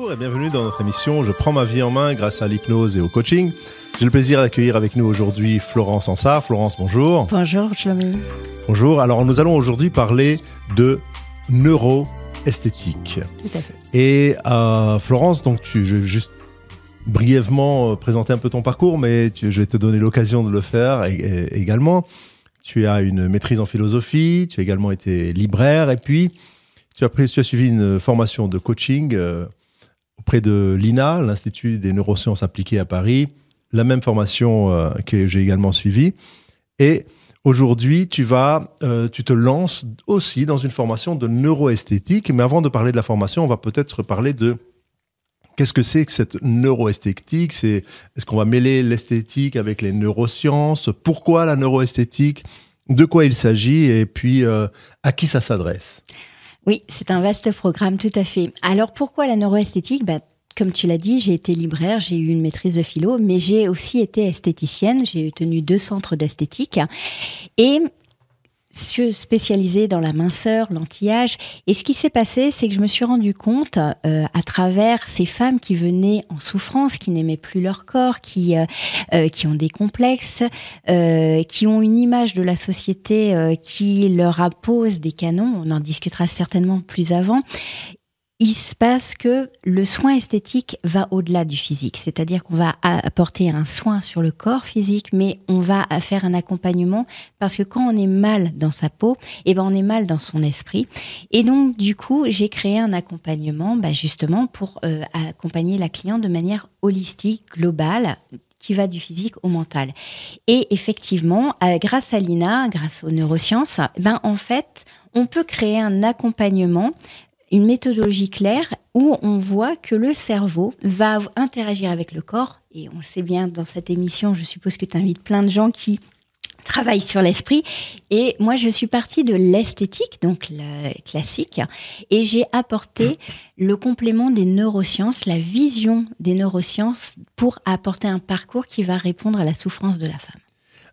Bonjour et bienvenue dans notre émission Je prends ma vie en main grâce à l'hypnose et au coaching. J'ai le plaisir d'accueillir avec nous aujourd'hui Florence Ansart. Florence, bonjour. Bonjour, Shlomi. Bonjour. Alors, nous allons aujourd'hui parler de neuroesthétique. Tout à fait. Et Florence, donc je vais juste brièvement présenter un peu ton parcours, mais je vais te donner l'occasion de le faire également. Tu as une maîtrise en philosophie, tu as également été libraire et puis tu as suivi une formation de coaching auprès de l'INA, l'Institut des neurosciences appliquées à Paris, la même formation que j'ai également suivie. Et aujourd'hui, tu te lances aussi dans une formation de neuroesthétique. Mais avant de parler de la formation, on va peut-être parler de qu'est-ce que c'est que cette neuroesthétique. Est-ce qu'on va mêler l'esthétique avec les neurosciences? Pourquoi la neuroesthétique? De quoi il s'agit? Et puis, à qui ça s'adresse? Oui, c'est un vaste programme, tout à fait. Alors, pourquoi la neuroesthétique? Comme tu l'as dit, j'ai été libraire, j'ai eu une maîtrise de philo, mais j'ai aussi été esthéticienne. J'ai tenu 2 centres d'esthétique et je suis spécialisée dans la minceur, l'anti-âge. Et ce qui s'est passé, c'est que je me suis rendu compte, à travers ces femmes qui venaient en souffrance, qui n'aimaient plus leur corps, qui ont des complexes, qui ont une image de la société qui leur impose des canons. On en discutera certainement plus avant. Il se passe que le soin esthétique va au-delà du physique. C'est-à-dire qu'on va apporter un soin sur le corps physique, mais on va faire un accompagnement parce que quand on est mal dans sa peau, on est mal dans son esprit. Et donc, du coup, j'ai créé un accompagnement justement pour accompagner la cliente de manière holistique, globale, qui va du physique au mental. Et effectivement, grâce à l'INA, grâce aux neurosciences, en fait, on peut créer un accompagnement, une méthodologie claire où on voit que le cerveau va interagir avec le corps. Et on sait bien dans cette émission, je suppose que tu invites plein de gens qui travaillent sur l'esprit. Et moi, je suis partie de l'esthétique, donc le classique, et j'ai apporté le complément des neurosciences, la vision des neurosciences pour apporter un parcours qui va répondre à la souffrance de la femme.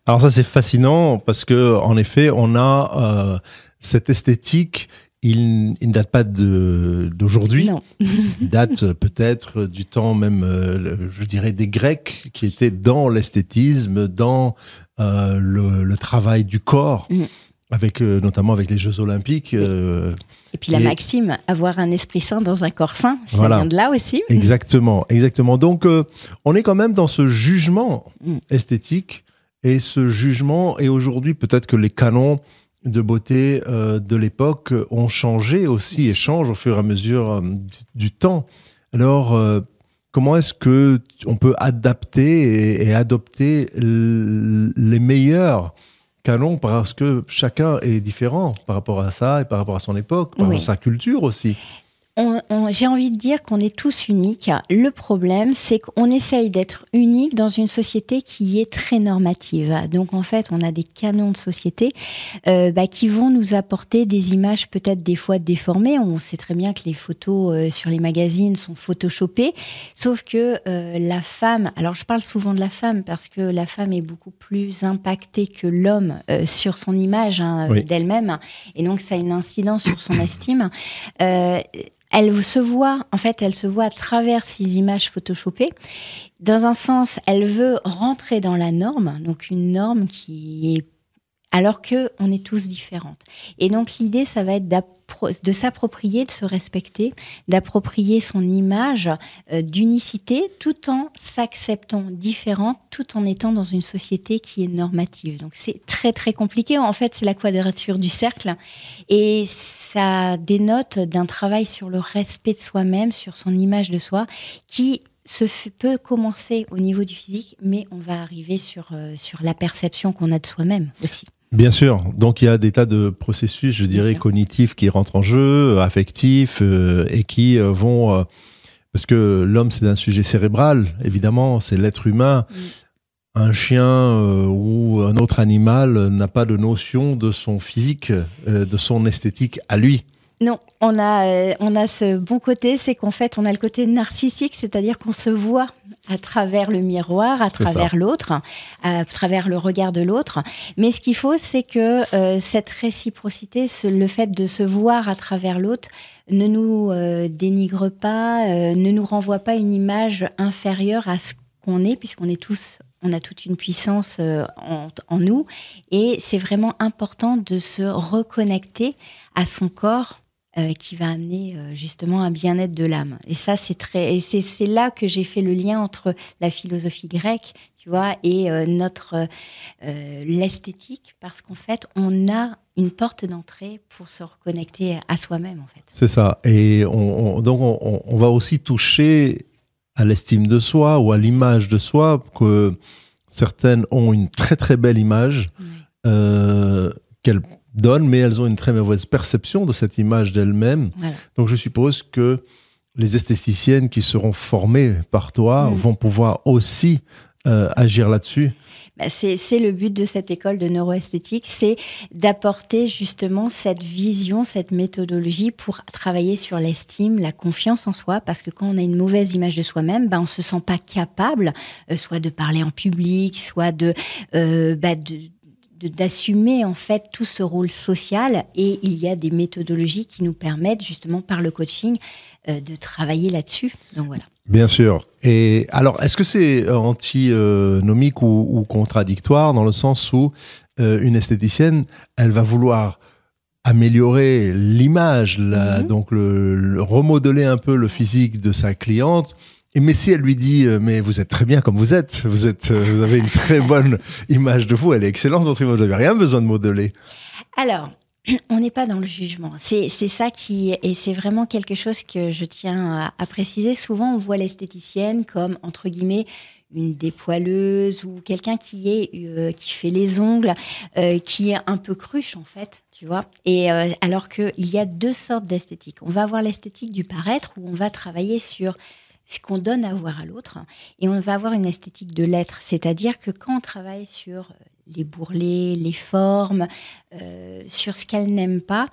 Alors ça, c'est fascinant parce que en effet, on a cette esthétique. Il ne date pas d'aujourd'hui. Non. Il date peut-être du temps même, je dirais, des Grecs qui étaient dans l'esthétisme, dans le travail du corps, notamment avec les Jeux Olympiques. Et puis la maxime, avoir un esprit sain dans un corps sain, ça vient de là aussi. Exactement, exactement. Donc, on est quand même dans ce jugement esthétique. Et ce jugement, et aujourd'hui, peut-être que les canons de beauté de l'époque ont changé aussi et changent au fur et à mesure du temps. Alors, comment est-ce qu'on peut adapter et adopter les meilleurs canons parce que chacun est différent par rapport à ça et par rapport à son époque, par rapport à sa culture aussi? J'ai envie de dire qu'on est tous uniques. Le problème, c'est qu'on essaye d'être unique dans une société qui est très normative. Donc, en fait, on a des canons de société qui vont nous apporter des images peut-être des fois déformées. On sait très bien que les photos sur les magazines sont photoshopées. Sauf que la femme... Alors, je parle souvent de la femme parce que la femme est beaucoup plus impactée que l'homme sur son image d'elle-même. Et donc, ça a une incidence sur son estime. Elle se voit à travers ces images photoshopées. Dans un sens, elle veut rentrer dans la norme, donc une norme qui est... alors qu'on est tous différentes. Et donc l'idée, ça va être de s'approprier, de se respecter, d'approprier son image d'unicité, tout en s'acceptant différente, tout en étant dans une société qui est normative. Donc c'est très très compliqué. En fait, c'est la quadrature du cercle. Et ça dénote d'un travail sur le respect de soi-même, sur son image de soi, qui peut commencer au niveau du physique, mais on va arriver sur la perception qu'on a de soi-même aussi. Bien sûr. Donc, il y a des tas de processus, je dirais, cognitifs qui rentrent en jeu, affectifs, et qui vont... parce que l'homme, c'est un sujet cérébral, évidemment, c'est l'être humain. Un chien ou un autre animal n'a pas de notion de son physique, de son esthétique à lui. Non, on a ce bon côté, c'est qu'en fait, on a le côté narcissique, c'est-à-dire qu'on se voit à travers le miroir, à travers l'autre, à travers le regard de l'autre. Mais ce qu'il faut, c'est que cette réciprocité, le fait de se voir à travers l'autre, ne nous dénigre pas, ne nous renvoie pas une image inférieure à ce qu'on est, puisqu'on est tous, on a toute une puissance en nous. Et c'est vraiment important de se reconnecter à son corps, qui va amener justement un bien-être de l'âme. Et ça, c'est là que j'ai fait le lien entre la philosophie grecque, tu vois, et l'esthétique, parce qu'en fait, on a une porte d'entrée pour se reconnecter à soi-même, en fait. C'est ça. Et donc, on va aussi toucher à l'estime de soi ou à l'image de soi, que certaines ont une très, très belle image qu'elles donnent, mais elles ont une très mauvaise perception de cette image d'elles-mêmes. Voilà. Donc, je suppose que les esthéticiennes qui seront formées par toi vont pouvoir aussi agir là-dessus. Bah c'est le but de cette école de neuroesthétique, c'est d'apporter justement cette vision, cette méthodologie pour travailler sur l'estime, la confiance en soi, parce que quand on a une mauvaise image de soi-même, on ne se sent pas capable, soit de parler en public, soit d'assumer en fait tout ce rôle social, et il y a des méthodologies qui nous permettent justement par le coaching de travailler là-dessus. Donc voilà. Bien sûr. Et alors, est-ce que c'est antinomique ou contradictoire dans le sens où une esthéticienne, elle va vouloir améliorer l'image, donc remodeler un peu le physique de sa cliente? Mais si elle lui dit mais vous êtes très bien comme vous êtes, vous avez une très bonne image de vous, elle est excellente, votre image, vous n'avez rien besoin de modeler. Alors, on n'est pas dans le jugement. C'est ça et c'est vraiment quelque chose que je tiens à préciser. Souvent, on voit l'esthéticienne comme, entre guillemets, une dépoileuse ou quelqu'un qui fait les ongles, qui est un peu cruche, en fait, tu vois. Et alors qu'il y a deux sortes d'esthétique. On va avoir l'esthétique du paraître, où on va travailler sur ce qu'on donne à voir à l'autre, et on va avoir une esthétique de l'être, c'est-à-dire que quand on travaille sur les bourrelets, les formes, sur ce qu'elle n'aime pas,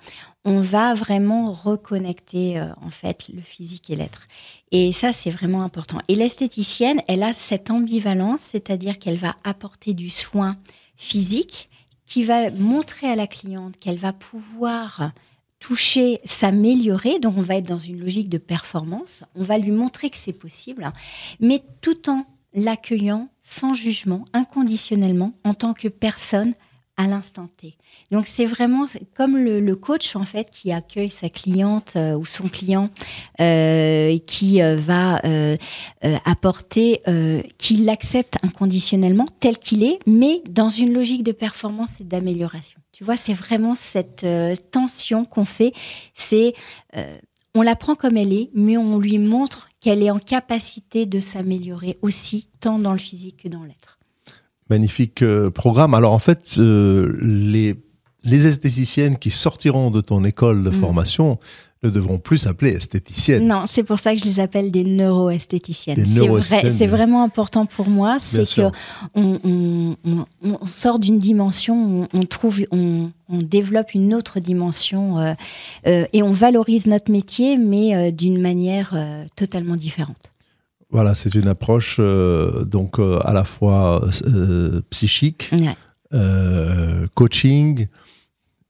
on va vraiment reconnecter en fait le physique et l'être. Et ça, c'est vraiment important. Et l'esthéticienne, elle a cette ambivalence, c'est-à-dire qu'elle va apporter du soin physique qui va montrer à la cliente qu'elle va pouvoir toucher, s'améliorer, donc on va être dans une logique de performance, on va lui montrer que c'est possible, mais tout en l'accueillant sans jugement, inconditionnellement, en tant que personne à l'instant T. Donc c'est vraiment comme le coach en fait qui accueille sa cliente ou son client, qui va apporter, qui l'accepte inconditionnellement tel qu'il est, mais dans une logique de performance et d'amélioration. Tu vois, c'est vraiment cette tension qu'on fait. C'est on la prend comme elle est, mais on lui montre qu'elle est en capacité de s'améliorer aussi, tant dans le physique que dans l'être. Magnifique programme. Alors en fait, les esthéticiennes qui sortiront de ton école de formation ne devront plus s'appeler esthéticiennes. Non, c'est pour ça que je les appelle des neuroesthéticiennes. C'est vraiment important pour moi. C'est qu'on sort d'une dimension, on développe une autre dimension et on valorise notre métier, mais d'une manière totalement différente. Voilà, c'est une approche donc à la fois psychique, coaching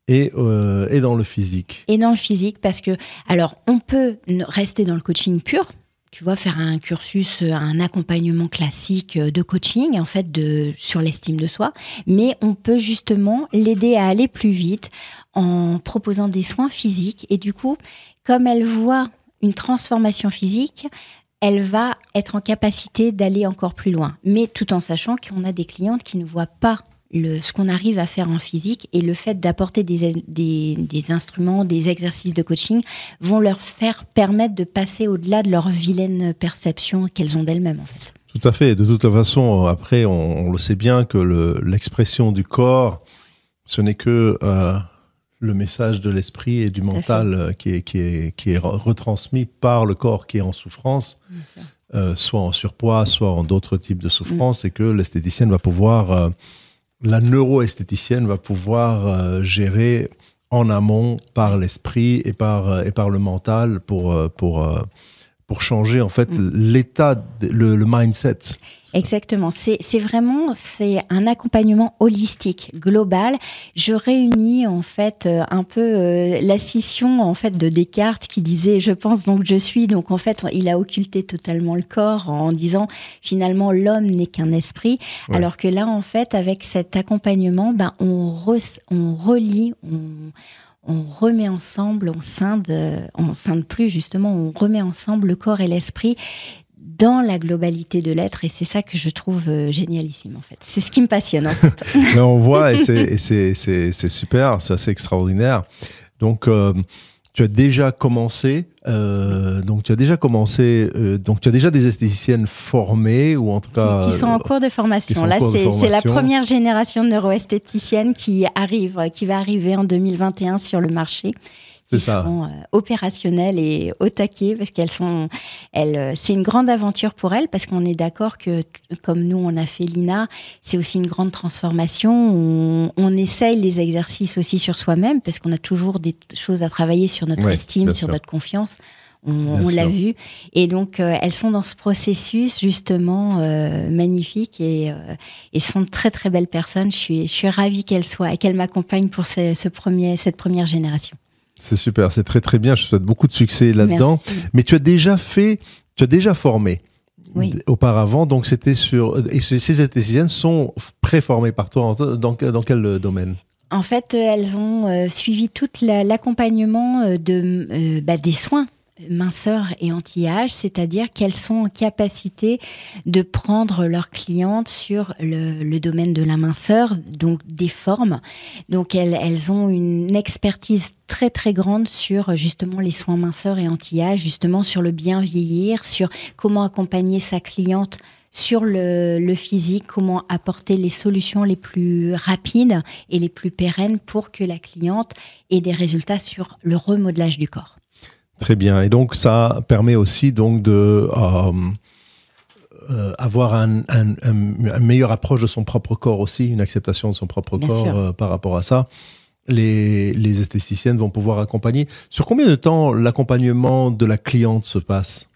et dans le physique. Et dans le physique, parce que, alors, on peut rester dans le coaching pur, tu vois, faire un cursus, un accompagnement classique de coaching, en fait, sur l'estime de soi, mais on peut justement l'aider à aller plus vite en proposant des soins physiques. Et du coup, comme elle voit une transformation physique, elle va être en capacité d'aller encore plus loin. Mais tout en sachant qu'on a des clientes qui ne voient pas ce qu'on arrive à faire en physique, et le fait d'apporter des instruments, des exercices de coaching vont leur permettre de passer au-delà de leur vilaine perception qu'elles ont d'elles-mêmes, en fait. Tout à fait. De toute façon, après, on le sait bien que l'expression du corps, ce n'est que le message de l'esprit et du mental qui est retransmis par le corps qui est en souffrance, soit en surpoids, soit en d'autres types de souffrances, et que l'esthéticienne va pouvoir... la neuroesthéticienne va pouvoir gérer en amont par l'esprit et par le mental pour pour changer en fait l'état, le mindset. Exactement. C'est un accompagnement holistique, global. Je réunis en fait un peu la scission en fait de Descartes qui disait je pense donc je suis. Donc en fait il a occulté totalement le corps en disant finalement l'homme n'est qu'un esprit. Ouais. Alors que là en fait avec cet accompagnement, on relie, on remet ensemble, on scinde plus justement, on remet ensemble le corps et l'esprit dans la globalité de l'être, et c'est ça que je trouve génialissime en fait. C'est ce qui me passionne en fait. Mais on voit, et c'est super, c'est assez extraordinaire. Donc tu as déjà commencé, donc tu as déjà des esthéticiennes formées, ou en tout cas qui sont en cours de formation. Là, c'est la première génération de neuroesthéticiennes qui va arriver en 2021 sur le marché. Qui seront opérationnelles et au taquet, parce c'est une grande aventure pour elles, parce qu'on est d'accord que, comme nous, on a fait l'INA, c'est aussi une grande transformation. On essaye les exercices aussi sur soi-même, parce qu'on a toujours des choses à travailler sur notre estime, sur notre confiance. On l'a vu. Et donc, elles sont dans ce processus, justement, magnifique, et sont très, très belles personnes. Je suis ravie qu'elles soient, et qu'elles m'accompagnent pour cette première génération. C'est super, c'est très très bien. Je te souhaite beaucoup de succès là-dedans. Merci. Mais tu as déjà formé auparavant, donc c'était et ces esthéticiennes sont préformées par toi dans quel domaine ? En fait, elles ont suivi tout l'accompagnement des soins minceur et anti-âge, c'est-à-dire qu'elles sont en capacité de prendre leurs clientes sur le domaine de la minceur, donc des formes. Donc elles ont une expertise très très grande sur justement les soins minceur et anti-âge, justement sur le bien vieillir, sur comment accompagner sa cliente sur le physique, comment apporter les solutions les plus rapides et les plus pérennes pour que la cliente ait des résultats sur le remodelage du corps. Très bien. Et donc, ça permet aussi donc de avoir une meilleure approche de son propre corps aussi, une acceptation de son propre corps par rapport à ça. Les esthéticiennes vont pouvoir accompagner. Sur combien de temps l'accompagnement de la cliente se passe ?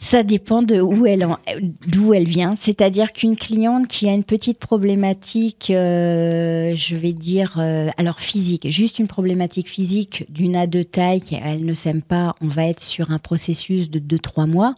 Ça dépend d'où elle vient. C'est-à-dire qu'une cliente qui a une petite problématique, je vais dire, alors physique, juste une problématique physique d'une A de taille, elle ne s'aime pas, on va être sur un processus de 2-3 mois.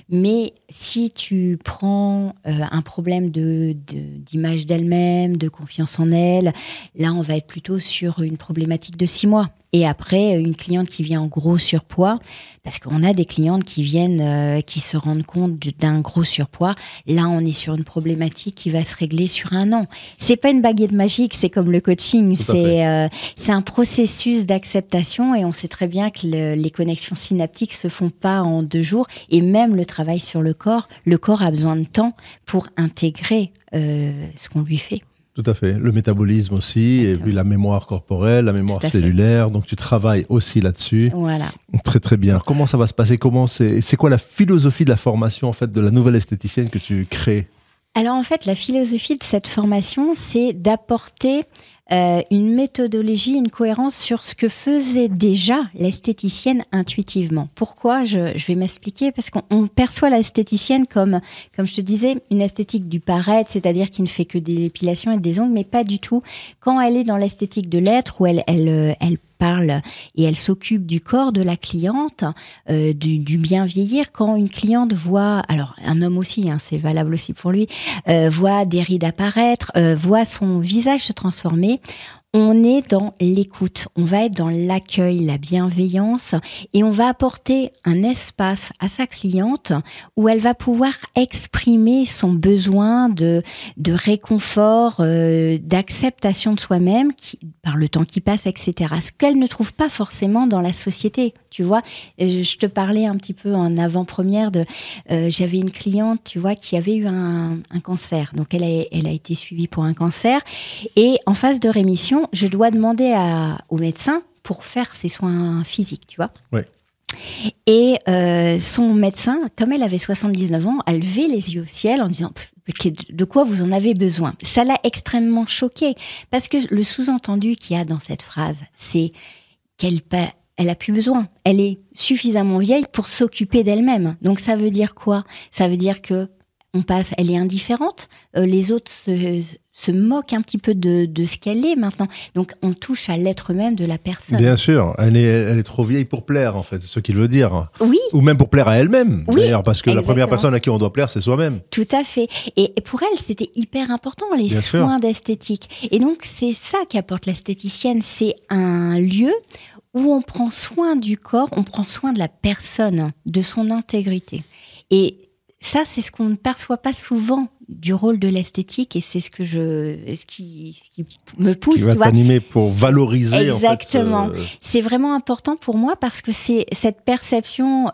Mais si tu prends un problème d'image d'elle-même, de confiance en elle, là, on va être plutôt sur une problématique de 6 mois. Et après, une cliente qui vient en gros surpoids, parce qu'on a des clientes qui viennent, qui se rendent compte d'un gros surpoids. Là, on est sur une problématique qui va se régler sur 1 an. C'est pas une baguette magique, c'est comme le coaching. C'est un processus d'acceptation, et on sait très bien que les connexions synaptiques se font pas en 2 jours. Et même le travail sur le corps a besoin de temps pour intégrer ce qu'on lui fait. Tout à fait. Le métabolisme aussi, exactement. Et puis la mémoire corporelle, la mémoire cellulaire. Donc, tu travailles aussi là-dessus. Voilà. Très, très bien. Comment ça va se passer ? C'est quoi la philosophie de la formation, en fait, de la nouvelle esthéticienne que tu crées ? Alors, en fait, la philosophie de cette formation, c'est d'apporter une méthodologie, une cohérence sur ce que faisait déjà l'esthéticienne intuitivement. Pourquoi ? Je vais m'expliquer, parce qu'on perçoit l'esthéticienne comme je te disais, une esthétique du paraître, c'est-à-dire qui ne fait que des épilations et des ongles, mais pas du tout. Quand elle est dans l'esthétique de l'être, où elle parle et elle s'occupe du corps de la cliente, du bien vieillir. Quand une cliente voit, alors un homme aussi, c'est valable aussi pour lui, voit des rides apparaître, voit son visage se transformer, on est dans l'écoute, on va être dans l'accueil, la bienveillance, et on va apporter un espace à sa cliente où elle va pouvoir exprimer son besoin de réconfort, d'acceptation de soi-même par le temps qui passe, etc. Ce qu'elle ne trouve pas forcément dans la société, tu vois. Je te parlais un petit peu en avant-première j'avais une cliente, tu vois, qui avait eu un cancer. Donc elle a été suivie pour un cancer, et en phase de rémission, je dois demander au médecin pour faire ses soins physiques, tu vois. Oui. Et son médecin, comme elle avait 79 ans, a levé les yeux au ciel en disant « De quoi vous en avez besoin ?» Ça l'a extrêmement choquée, parce que le sous-entendu qu'il y a dans cette phrase, c'est qu'elle elle a plus besoin. Elle est suffisamment vieille pour s'occuper d'elle-même. Donc ça veut dire quoi? Ça veut dire que elle est indifférente. Les autres se moquent un petit peu de ce qu'elle est maintenant. Donc on touche à l'être même de la personne. Bien sûr, elle est trop vieille pour plaire, en fait, c'est ce qu'il veut dire. Oui. Ou même pour plaire à elle-même, oui, d'ailleurs, parce que exactement. La première personne à qui on doit plaire, c'est soi-même. Tout à fait. Et pour elle, c'était hyper important, les Bien soins sûr. d'esthétique. Et donc c'est ça qu'apporte l'esthéticienne, c'est un lieu où on prend soin du corps, on prend soin de la personne, de son intégrité. Et ça, c'est ce qu'on ne perçoit pas souvent du rôle de l'esthétique, et c'est ce qui me pousse. Qui va t'animer pour valoriser. Exactement. En fait, C'est vraiment important pour moi parce que c'est cette perception.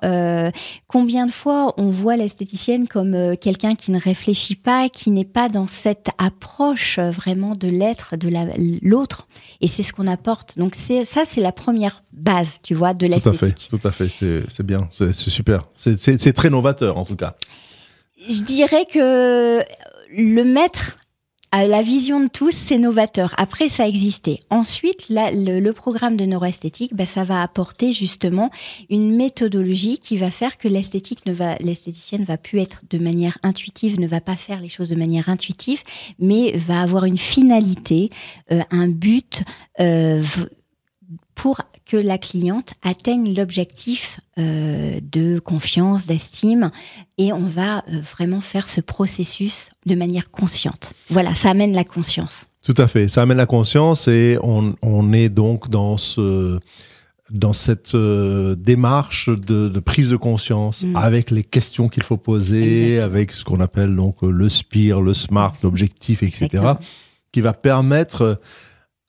Combien de fois on voit l'esthéticienne comme quelqu'un qui ne réfléchit pas, qui n'est pas dans cette approche vraiment de l'être, de l'autre, et c'est ce qu'on apporte. Donc c'est la première base, tu vois, de l'esthétique. Tout à fait, c'est bien, c'est super. C'est très novateur en tout cas. Je dirais que le mettre à la vision de tous, c'est novateur. Après, ça existait. Ensuite, le programme de neuroesthétique, ça va apporter justement une méthodologie qui va faire que l'esthéticienne va plus être de manière intuitive, ne va pas faire les choses de manière intuitive, mais va avoir une finalité, un but pour que la cliente atteigne l'objectif de confiance, d'estime, et on va vraiment faire ce processus de manière consciente. Voilà, ça amène la conscience. Tout à fait, ça amène la conscience et on est donc dans cette démarche de prise de conscience avec les questions qu'il faut poser, exactement, avec ce qu'on appelle donc le SPIR, le SMART, l'objectif, etc., exactement, qui va permettre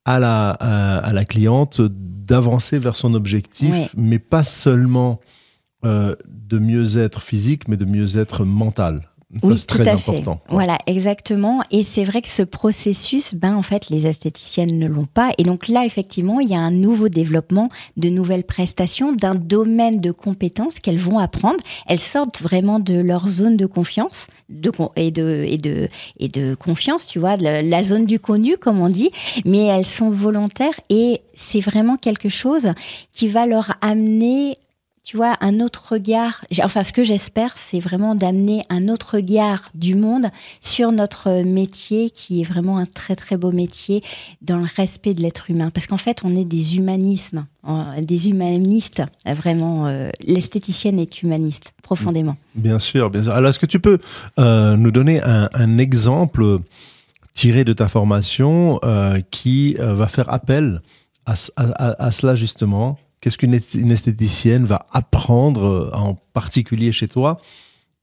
à la cliente d'avancer vers son objectif, oui, mais pas seulement de mieux-être physique, mais de mieux-être mental. Ça, oui, c'est très important. Fait. Voilà, exactement. Et c'est vrai que ce processus, en fait, les esthéticiennes ne l'ont pas. Et donc là, effectivement, il y a un nouveau développement, de nouvelles prestations, d'un domaine de compétences qu'elles vont apprendre. Elles sortent vraiment de leur zone de confiance et de confiance, tu vois, de la zone du connu, comme on dit. Mais elles sont volontaires et c'est vraiment quelque chose qui va leur amener, tu vois, un autre regard. Enfin, ce que j'espère, c'est vraiment d'amener un autre regard du monde sur notre métier, qui est vraiment un très, très beau métier, dans le respect de l'être humain. Parce qu'en fait, on est des humanistes, vraiment. L'esthéticienne est humaniste, profondément. Bien sûr, bien sûr. Alors, est-ce que tu peux nous donner un exemple tiré de ta formation qui va faire appel à cela, justement? Qu'est-ce qu'une esthéticienne va apprendre, en particulier chez toi,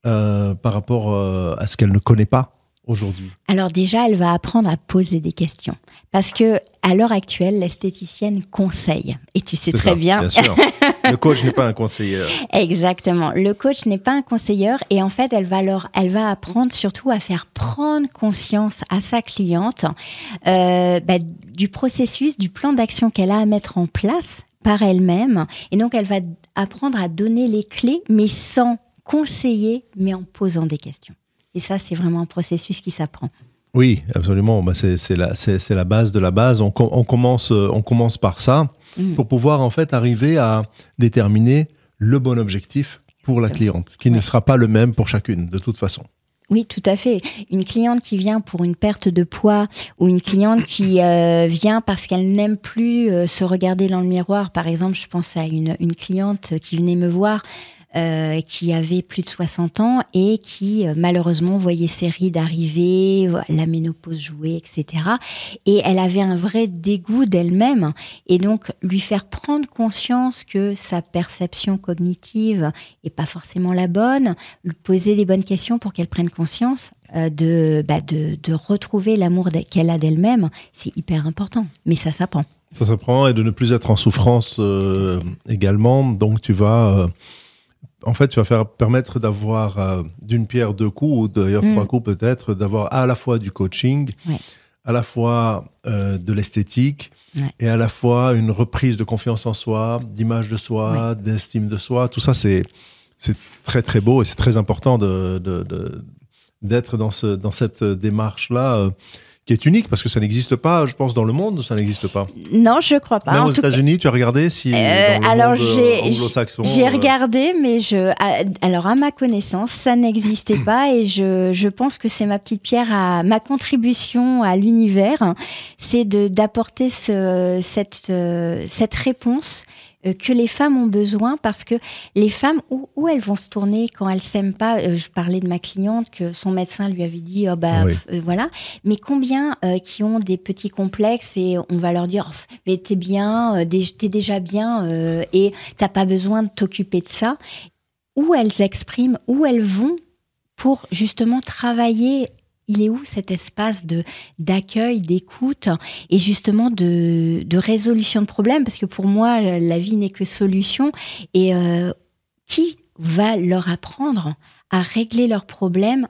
par rapport à ce qu'elle ne connaît pas aujourd'hui? Alors déjà, elle va apprendre à poser des questions. Parce qu'à l'heure actuelle, l'esthéticienne conseille. Et tu sais très bien. Bien sûr. Le coach n'est pas un conseilleur. Exactement. Le coach n'est pas un conseilleur. Et en fait, elle va apprendre surtout à faire prendre conscience à sa cliente du processus, du plan d'action qu'elle a à mettre en place par elle-même. Et donc, elle va apprendre à donner les clés, mais sans conseiller, mais en posant des questions. Et ça, c'est vraiment un processus qui s'apprend. Oui, absolument. C'est la base de la base. On commence par ça pour pouvoir en fait arriver à déterminer le bon objectif pour la cliente, qui ne sera pas le même pour chacune, de toute façon. Oui, tout à fait. Une cliente qui vient pour une perte de poids ou une cliente qui vient parce qu'elle n'aime plus se regarder dans le miroir. Par exemple, je pense à une cliente qui venait me voir qui avait plus de 60 ans et qui malheureusement voyait ses rides arriver, la ménopause jouer, etc. Et elle avait un vrai dégoût d'elle-même. Et donc, lui faire prendre conscience que sa perception cognitive n'est pas forcément la bonne, lui poser des bonnes questions pour qu'elle prenne conscience de retrouver l'amour qu'elle a d'elle-même, c'est hyper important. Mais ça s'apprend. Ça s'apprend, et de ne plus être en souffrance également. Donc, tu vas... En fait, tu vas permettre d'avoir d'une pierre deux coups, ou d'ailleurs trois coups peut-être, d'avoir à la fois du coaching, à la fois de l'esthétique, et à la fois une reprise de confiance en soi, d'image de soi, d'estime de soi. Tout ça, c'est très très beau, et c'est très important d'être dans cette démarche-là qui est unique parce que ça n'existe pas, je pense, dans le monde, ça n'existe pas. Non, je crois pas. Même En aux tout cas, États-Unis, tu as regardé si dans le alors monde anglo-saxon. j'ai regardé, mais alors à ma connaissance, ça n'existait pas et je pense que c'est ma petite pierre, ma contribution à l'univers, c'est d'apporter cette réponse que les femmes ont besoin, parce que les femmes, où elles vont se tourner quand elles s'aiment pas. Je parlais de ma cliente que son médecin lui avait dit voilà, mais combien qui ont des petits complexes et on va leur dire mais t'es bien, t'es déjà bien et t'as pas besoin de t'occuper de ça. Où elles expriment, où elles vont pour justement travailler. Il est où cet espace d'accueil, d'écoute et justement de résolution de problèmes? Parce que pour moi, la vie n'est que solution. Et qui va leur apprendre à régler leurs problèmes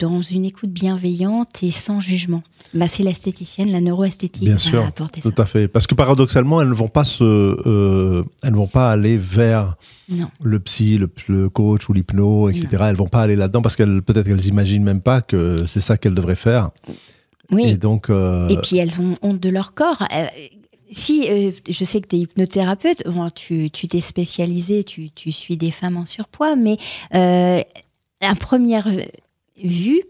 dans une écoute bienveillante et sans jugement? C'est l'esthéticienne, la neuroesthétique. Bien sûr, tout à fait. Parce que paradoxalement, elles ne vont pas aller vers le psy, le coach ou l'hypno, etc. Non. Elles ne vont pas aller là-dedans parce peut-être qu'elles n'imaginent même pas que c'est ça qu'elles devraient faire. Oui. Et donc, et puis elles ont honte de leur corps. Je sais que tu es hypnothérapeute, tu t'es spécialisée, tu suis des femmes en surpoids, mais à première vue,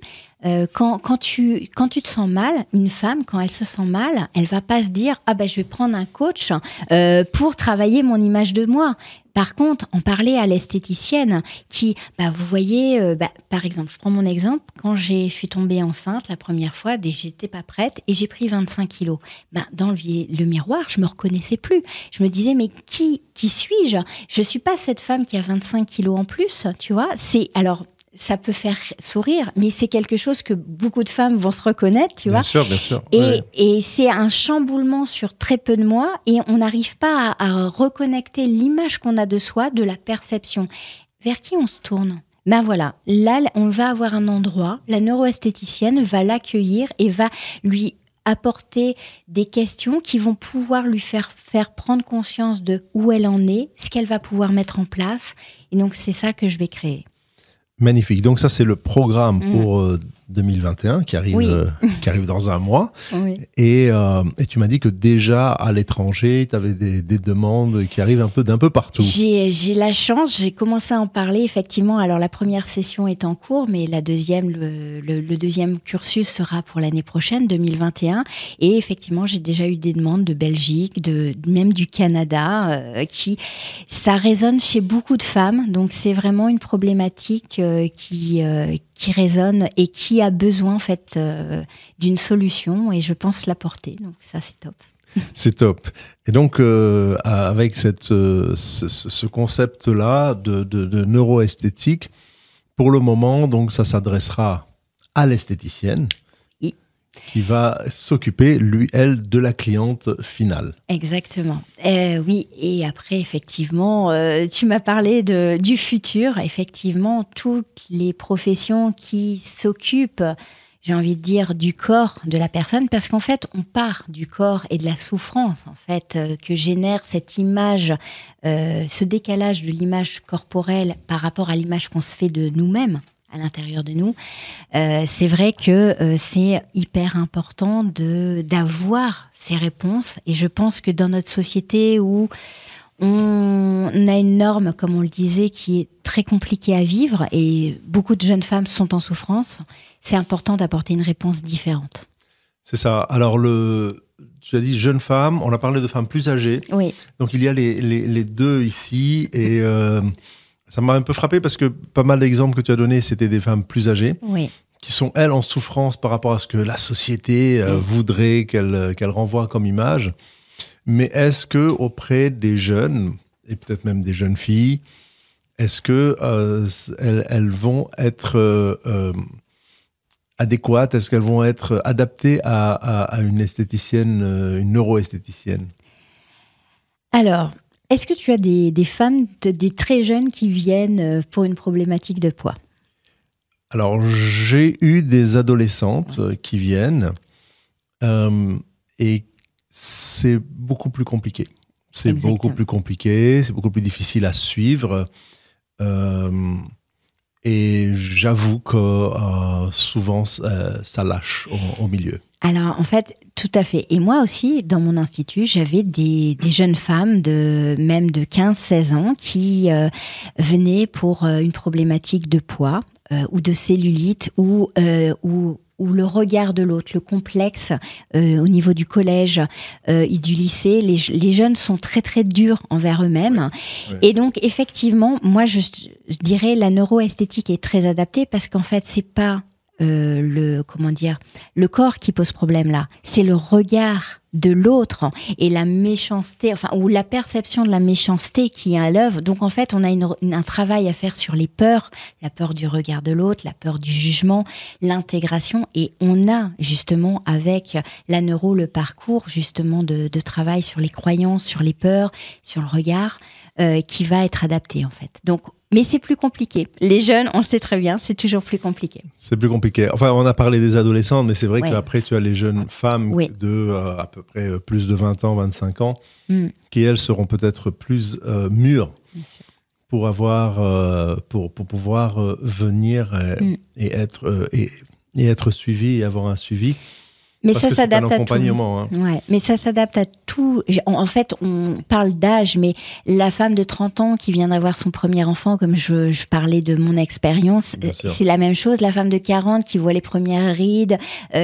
quand tu te sens mal, une femme, quand elle se sent mal, elle va pas se dire je vais prendre un coach pour travailler mon image de moi. Par contre, en parler à l'esthéticienne qui, vous voyez, par exemple, je prends mon exemple, quand je suis tombée enceinte la première fois, j'étais pas prête et j'ai pris 25 kilos. Dans le miroir, je me reconnaissais plus. Je me disais, mais qui suis-je? Je suis pas cette femme qui a 25 kilos en plus, tu vois. Ça peut faire sourire, mais c'est quelque chose que beaucoup de femmes vont se reconnaître, tu vois. Bien sûr. Et c'est un chamboulement sur très peu de mois et on n'arrive pas à reconnecter l'image qu'on a de soi, de la perception. Vers qui on se tourne? Voilà, là, on va avoir un endroit, la neuroesthéticienne va l'accueillir et va lui apporter des questions qui vont pouvoir lui faire prendre conscience de où elle en est, ce qu'elle va pouvoir mettre en place. Et donc, c'est ça que je vais créer. Magnifique. Donc ça, c'est le programme pour 2021 qui arrive dans un mois. Oui. Et tu m'as dit que déjà à l'étranger, tu avais des demandes qui arrivent d'un peu partout. J'ai la chance, j'ai commencé à en parler effectivement. Alors la première session est en cours, mais la deuxième, le deuxième cursus sera pour l'année prochaine, 2021. Et effectivement, j'ai déjà eu des demandes de Belgique, même du Canada, ça résonne chez beaucoup de femmes. Donc c'est vraiment une problématique qui résonne et qui a besoin en fait d'une solution, et je pense l'apporter. Donc ça, c'est top. C'est top. Et donc avec ce concept-là de neuroesthétique, pour le moment, donc ça s'adressera à l'esthéticienne. Qui va s'occuper, elle, de la cliente finale. Exactement. Oui, et après, effectivement, tu m'as parlé du futur. Effectivement, toutes les professions qui s'occupent, j'ai envie de dire, du corps de la personne, parce qu'en fait, on part du corps et de la souffrance, en fait, que génère cette image, ce décalage de l'image corporelle par rapport à l'image qu'on se fait de nous-mêmes, à l'intérieur de nous. C'est vrai que c'est hyper important d'avoir ces réponses. Et je pense que dans notre société où on a une norme, comme on le disait, qui est très compliquée à vivre et beaucoup de jeunes femmes sont en souffrance, c'est important d'apporter une réponse différente. C'est ça. Alors, tu as dit jeunes femmes, on a parlé de femmes plus âgées. Oui. Donc, il y a les deux ici et... ça m'a un peu frappé parce que pas mal d'exemples que tu as donnés, c'était des femmes plus âgées, oui, qui sont, elles, en souffrance par rapport à ce que la société voudrait qu'elles renvoient comme image. Mais est-ce que auprès des jeunes, et peut-être même des jeunes filles, est-ce que elles vont être adéquates? Est-ce qu'elles vont être adaptées à une esthéticienne, une neuroesthéticienne? Alors... Est-ce que tu as des femmes, des très jeunes qui viennent pour une problématique de poids? Alors, j'ai eu des adolescentes qui viennent et c'est beaucoup plus compliqué. C'est beaucoup plus compliqué, c'est beaucoup plus difficile à suivre. Et j'avoue que souvent, ça lâche au milieu. Alors, en fait, tout à fait. Et moi aussi, dans mon institut, j'avais des jeunes femmes même de 15-16 ans qui venaient pour une problématique de poids ou de cellulite ou le regard de l'autre, le complexe au niveau du collège et du lycée. Les jeunes sont très, très durs envers eux-mêmes. Ouais. Et donc, effectivement, moi, je dirais la neuroesthétique est très adaptée parce qu'en fait, c'est pas le corps qui pose problème là, c'est le regard de l'autre et la méchanceté, ou la perception de la méchanceté qui est à l'œuvre. Donc en fait, on a un travail à faire sur les peurs, la peur du regard de l'autre, la peur du jugement, l'intégration, et on a justement avec la neuro le parcours justement de travail sur les croyances, sur les peurs, sur le regard qui va être adapté en fait. Donc mais c'est plus compliqué. Les jeunes, on sait très bien, c'est toujours plus compliqué. C'est plus compliqué. Enfin, on a parlé des adolescentes, mais c'est vrai qu'après, tu as les jeunes femmes de à peu près plus de 20 ans, 25 ans, qui, elles, seront peut-être plus mûres pour pouvoir venir et être suivies et avoir un suivi. Mais parce ça que s'adapte c'est un accompagnement, à tout. Ouais, mais ça s'adapte à tout. En fait, on parle d'âge, mais la femme de 30 ans qui vient d'avoir son premier enfant, comme je parlais de mon expérience, c'est la même chose. La femme de 40 qui voit les premières rides,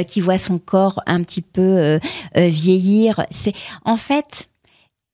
qui voit son corps un petit peu vieillir. En fait,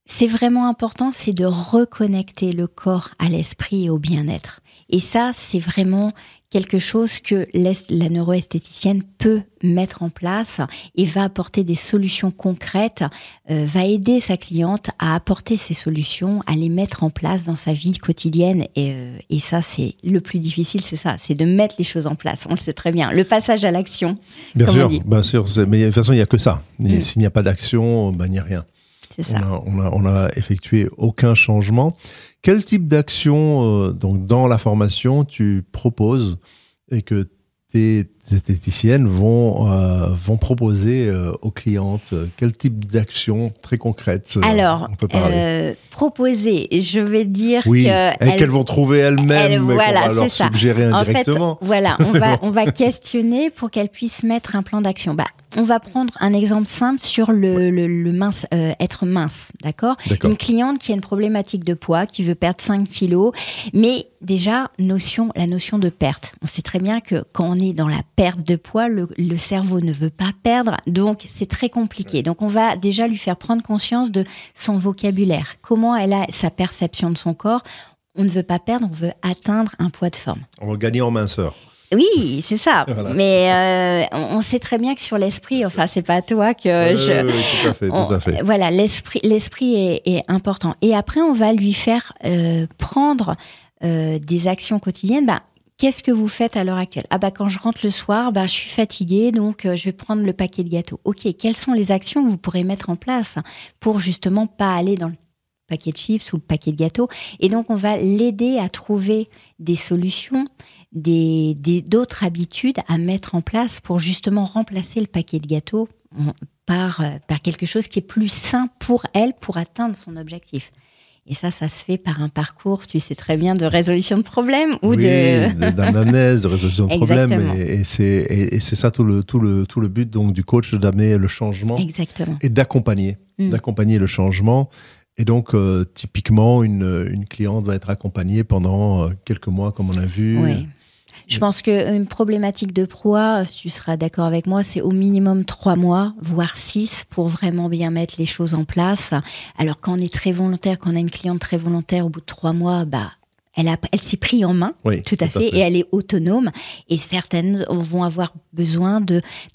c'est vraiment important, c'est de reconnecter le corps à l'esprit et au bien-être. Et ça, c'est vraiment quelque chose que la neuroesthéticienne peut mettre en place et va apporter des solutions concrètes, va aider sa cliente à apporter ces solutions, à les mettre en place dans sa vie quotidienne. Et ça, c'est le plus difficile, c'est ça, c'est de mettre les choses en place. On le sait très bien. Le passage à l'action, bien comme sûr, on dit. Bien sûr. Mais de toute façon, il n'y a que ça. S'il n'y a pas d'action, il n'y a rien. C'est ça. On n'a effectué aucun changement. Quel type d'action donc dans la formation tu proposes et que tes esthéticiennes vont proposer aux clientes? Quel type d'action très concrète on peut parler? Proposer, je vais dire qu'elles vont trouver elles-mêmes, voilà, qu'on va leur suggérer indirectement. En fait, voilà, on va questionner pour qu'elles puissent mettre un plan d'action. On va prendre un exemple simple sur le mince, être mince, d'accord ? Une cliente qui a une problématique de poids, qui veut perdre 5 kilos, mais déjà, la notion de perte. On sait très bien que quand on est dans la perte de poids, le cerveau ne veut pas perdre, donc c'est très compliqué. Donc on va déjà lui faire prendre conscience de son vocabulaire, comment elle a sa perception de son corps. On ne veut pas perdre, on veut atteindre un poids de forme. On va gagner en minceur. Oui, c'est ça. Voilà. Mais on sait très bien que sur l'esprit, enfin, c'est pas toi que tout à fait. Voilà, l'esprit est important. Et après, on va lui faire prendre des actions quotidiennes. Qu'est-ce que vous faites à l'heure actuelle ? Quand je rentre le soir, je suis fatiguée, donc je vais prendre le paquet de gâteaux. Ok, quelles sont les actions que vous pourrez mettre en place pour justement pas aller dans le paquet de chips ou le paquet de gâteaux ? Et donc, on va l'aider à trouver des solutions, d'autres habitudes à mettre en place pour justement remplacer le paquet de gâteaux par quelque chose qui est plus sain pour elle, pour atteindre son objectif. Et ça se fait par un parcours, tu sais très bien, de résolution de problèmes ou d'anamnèse, de résolution de problèmes. Et c'est ça tout le but donc du coach, d'amener le changement. Exactement. Et d'accompagner le changement. Et donc, typiquement, une cliente va être accompagnée pendant quelques mois, comme on a vu. Oui. Je pense qu'une problématique de poids, tu seras d'accord avec moi, c'est au minimum 3 mois, voire 6, pour vraiment bien mettre les choses en place. Alors, quand on est très volontaire, quand on a une cliente très volontaire, au bout de 3 mois, elle s'est pris en main, tout à fait, et elle est autonome. Et certaines vont avoir besoin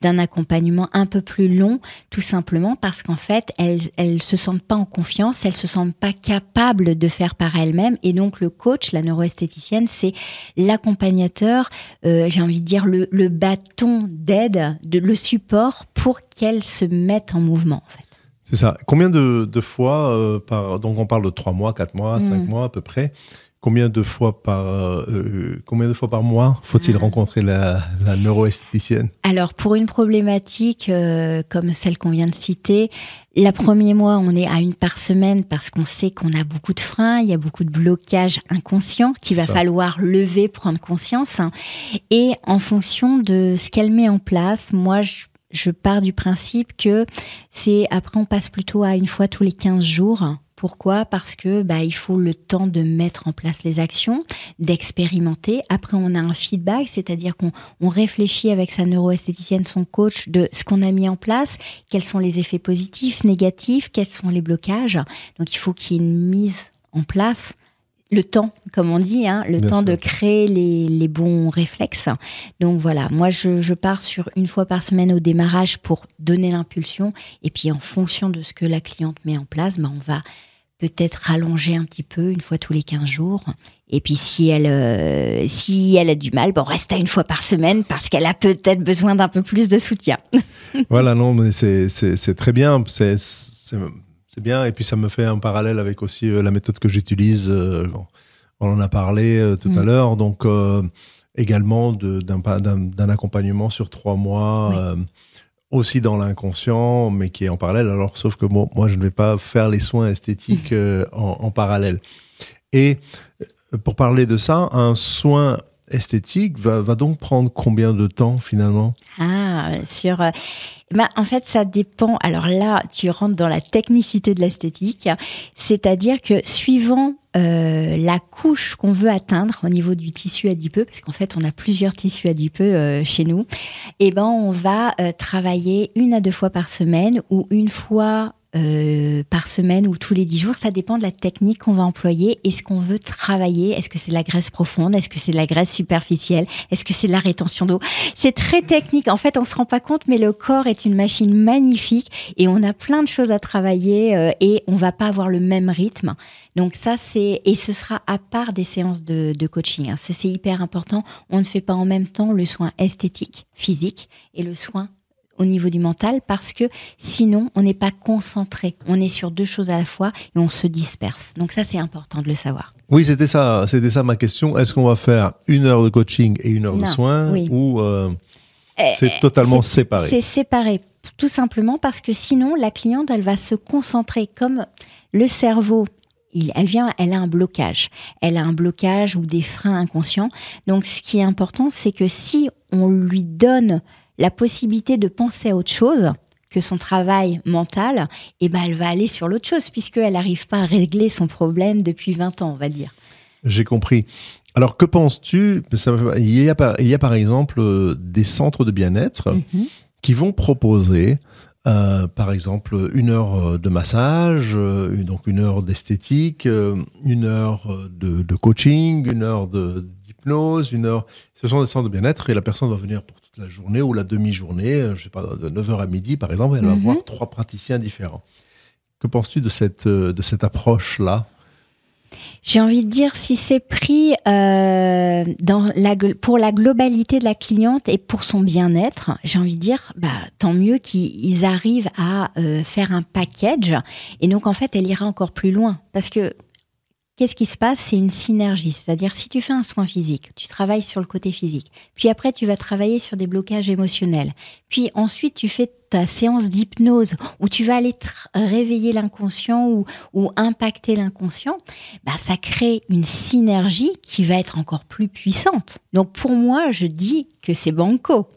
d'un accompagnement un peu plus long, tout simplement parce qu'en fait, elles se sentent pas en confiance, elles se sentent pas capables de faire par elles-mêmes. Et donc, le coach, la neuroesthéticienne, c'est l'accompagnateur, j'ai envie de dire le bâton d'aide, le support pour qu'elles se mettent en mouvement, en fait. C'est ça. Combien de fois donc on parle de 3 mois, 4 mois, 5 mois à peu près. Combien de fois par mois faut-il rencontrer la neuroesthéticienne? Alors, pour une problématique comme celle qu'on vient de citer, le premier mois, on est à 1 par semaine parce qu'on sait qu'on a beaucoup de freins, il y a beaucoup de blocages inconscients qu'il va falloir lever, prendre conscience. Et en fonction de ce qu'elle met en place, moi, je pars du principe que après, on passe plutôt à 1 fois tous les 15 jours. Pourquoi? Parce que il faut le temps de mettre en place les actions, d'expérimenter. Après, on a un feedback, c'est-à-dire qu'on réfléchit avec sa neuroesthéticienne, son coach, de ce qu'on a mis en place, quels sont les effets positifs, négatifs, quels sont les blocages. Donc, il faut qu'il y ait une mise en place, le temps, comme on dit, le temps de créer les bons réflexes. Donc voilà, moi je pars sur 1 fois par semaine au démarrage pour donner l'impulsion. Et puis en fonction de ce que la cliente met en place, on va peut-être rallonger un petit peu 1 fois tous les 15 jours. Et puis si elle a du mal, on reste à 1 fois par semaine parce qu'elle a peut-être besoin d'un peu plus de soutien. Voilà, non, mais c'est très bien. C'est bien. Et puis ça me fait un parallèle avec aussi la méthode que j'utilise. On en a parlé tout à l'heure. Donc également d'un accompagnement sur 3 mois. Aussi dans l'inconscient, mais qui est en parallèle. Alors, sauf que moi, je ne vais pas faire les soins esthétiques en parallèle. Et pour parler de ça, un soin esthétique va donc prendre combien de temps finalement? En fait, ça dépend. Alors là, tu rentres dans la technicité de l'esthétique, c'est-à-dire que suivant la couche qu'on veut atteindre au niveau du tissu adipeux, parce qu'en fait, on a plusieurs tissus adipeux chez nous, on va travailler 1 à 2 fois par semaine ou 1 fois par semaine ou tous les 10 jours. Ça dépend de la technique qu'on va employer et ce qu'on veut travailler. Est-ce que c'est de la graisse profonde? Est-ce que c'est de la graisse superficielle? Est-ce que c'est de la rétention d'eau? C'est très technique. En fait, on se rend pas compte, mais le corps est une machine magnifique et on a plein de choses à travailler et on va pas avoir le même rythme. Donc ça, et ce sera à part des séances de coaching. C'est hyper important. On ne fait pas en même temps le soin esthétique, physique et le soin au niveau du mental, parce que sinon, on n'est pas concentré. On est sur 2 choses à la fois et on se disperse. Donc ça, c'est important de le savoir. Oui, c'était ça ma question. Est-ce qu'on va faire 1 heure de coaching et 1 heure de soins ou c'est totalement séparé? C'est séparé, tout simplement parce que sinon, la cliente, elle va se concentrer comme le cerveau. Elle a un blocage. Elle a un blocage ou des freins inconscients. Donc, ce qui est important, c'est que si on lui donne la possibilité de penser à autre chose que son travail mental, elle va aller sur l'autre chose, puisqu'elle n'arrive pas à régler son problème depuis 20 ans, on va dire. J'ai compris. Alors, que penses-tu? Il y a par exemple des centres de bien-être qui vont proposer, par exemple, 1 heure de massage, donc 1 heure d'esthétique, 1 heure de coaching, 1 heure d'hypnose, 1 heure... Ce sont des centres de bien-être et la personne va venir pour toute la journée ou la demi-journée, je sais pas, de 9h à midi, par exemple, elle va voir 3 praticiens différents. Que penses-tu de cette approche-là? J'ai envie de dire, si c'est pris pour la globalité de la cliente et pour son bien-être, j'ai envie de dire, tant mieux qu'ils arrivent à faire un package. Et donc, en fait, elle ira encore plus loin. Parce que, qu'est-ce qui se passe? C'est une synergie. C'est-à-dire, si tu fais un soin physique, tu travailles sur le côté physique. Puis après, tu vas travailler sur des blocages émotionnels. Puis ensuite, tu fais ta séance d'hypnose où tu vas aller réveiller l'inconscient ou impacter l'inconscient. Ça crée une synergie qui va être encore plus puissante. Donc, pour moi, je dis que c'est banco.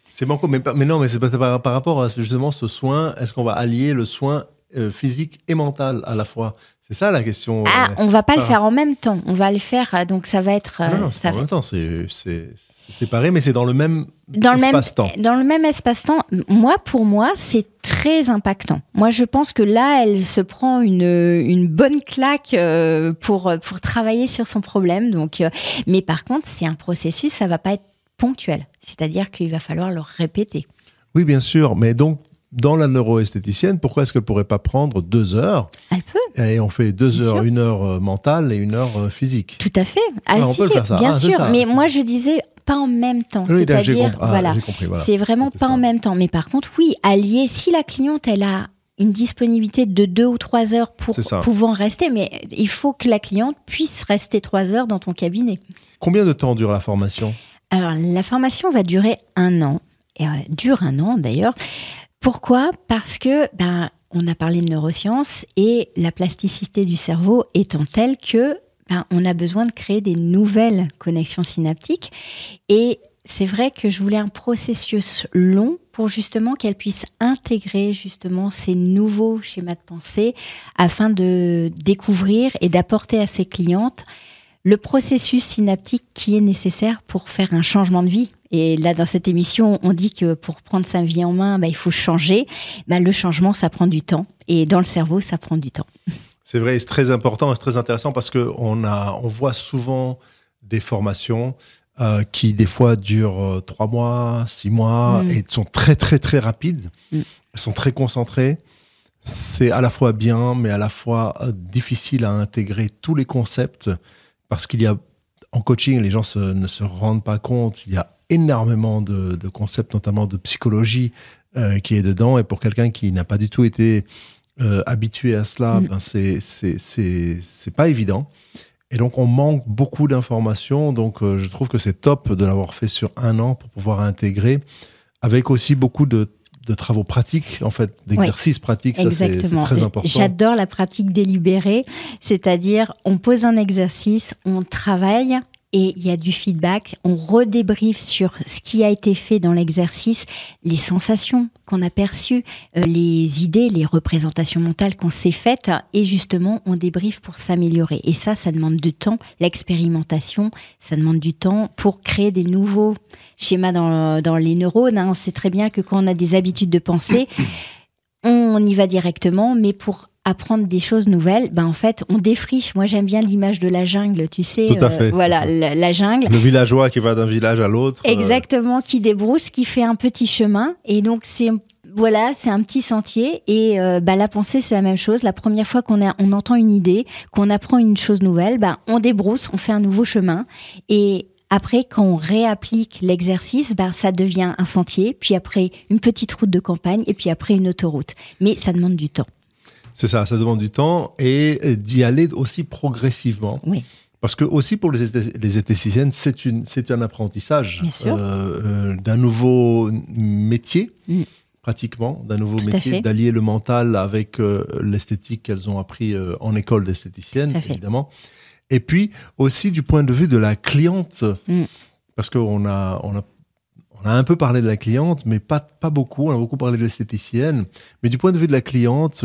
C'est banco, mais non, mais c'est par rapport à justement ce soin. Est-ce qu'on va allier le soin physique et mental à la fois? C'est ça la question. On va pas le faire en même temps. On va le faire, donc ça va être... Non, c'est en même temps, c'est séparé, mais c'est dans le même espace-temps. Dans le même espace-temps, pour moi, c'est très impactant. Moi, je pense que là, elle se prend une bonne claque pour travailler sur son problème. Donc, mais par contre, c'est un processus, ça va pas être ponctuel. C'est-à-dire qu'il va falloir le répéter. Oui, bien sûr, mais donc, dans la neuroesthéticienne, pourquoi est-ce qu'elle ne pourrait pas prendre 2 heures? Elle peut. Et on fait 2 heures, 1 heure mentale et 1 heure physique. Tout à fait. On peut le faire ça. Bien sûr, ça, mais moi je disais pas en même temps. Oui, c'est-à-dire, j'ai compris, c'est vraiment pas en même temps. Mais par contre, oui, allier, si la cliente, elle a une disponibilité de 2 ou 3 heures pour pouvant rester, mais il faut que la cliente puisse rester 3 heures dans ton cabinet. Combien de temps dure la formation ? Alors, la formation va durer 1 an, et dure 1 an d'ailleurs. Pourquoi ? Parce que on a parlé de neurosciences et la plasticité du cerveau étant telle que on a besoin de créer des nouvelles connexions synaptiques. Et c'est vrai que je voulais un processus long pour justement qu'elle puisse intégrer justement ces nouveaux schémas de pensée afin de découvrir et d'apporter à ses clientes le processus synaptique qui est nécessaire pour faire un changement de vie. Et là, dans cette émission, on dit que pour prendre sa vie en main, il faut changer. Le changement, ça prend du temps. Et dans le cerveau, ça prend du temps. C'est vrai, c'est très important et c'est très intéressant parce qu'on voit souvent des formations qui, des fois, durent 3 mois, 6 mois et sont très, très, très rapides. Elles sont très concentrées. C'est à la fois bien, mais à la fois difficile à intégrer tous les concepts parce qu'il y a, en coaching, les gens ne se rendent pas compte, il y a énormément de concepts, notamment de psychologie, qui est dedans. Et pour quelqu'un qui n'a pas du tout été habitué à cela, c'est pas évident. Et donc, on manque beaucoup d'informations. Donc, je trouve que c'est top de l'avoir fait sur 1 an pour pouvoir intégrer, avec aussi beaucoup de travaux pratiques, en fait, d'exercices pratiques. Ça, c'est très important. J'adore la pratique délibérée, c'est-à-dire on pose un exercice, on travaille et il y a du feedback, on redébriefe sur ce qui a été fait dans l'exercice, les sensations qu'on a perçues, les idées, les représentations mentales qu'on s'est faites et justement on débriefe pour s'améliorer. Et ça demande du temps, l'expérimentation, ça demande du temps pour créer des nouveaux schémas dans les neurones. On sait très bien que quand on a des habitudes de pensée, on y va directement, mais pour apprendre des choses nouvelles, en fait, on défriche. Moi, j'aime bien l'image de la jungle, tu sais. Tout à fait. Voilà, la jungle. Le villageois qui va d'un village à l'autre. Exactement, qui débrousse, qui fait un petit chemin. Et donc, c'est un petit sentier. Et la pensée, c'est la même chose. La première fois qu'on entend une idée, qu'on apprend une chose nouvelle, on débrousse, on fait un nouveau chemin. Et après, quand on réapplique l'exercice, ça devient un sentier, puis après une petite route de campagne, et puis après une autoroute. Mais ça demande du temps. C'est ça demande du temps et d'y aller aussi progressivement. Oui. Parce que aussi pour les esthéticiennes, c'est un apprentissage d'un nouveau métier, pratiquement, d'un nouveau métier, d'allier le mental avec l'esthétique qu'elles ont appris en école d'esthéticienne, évidemment. Et puis aussi du point de vue de la cliente, parce qu'on a un peu parlé de la cliente, mais pas beaucoup. On a beaucoup parlé de l'esthéticienne. Mais du point de vue de la cliente,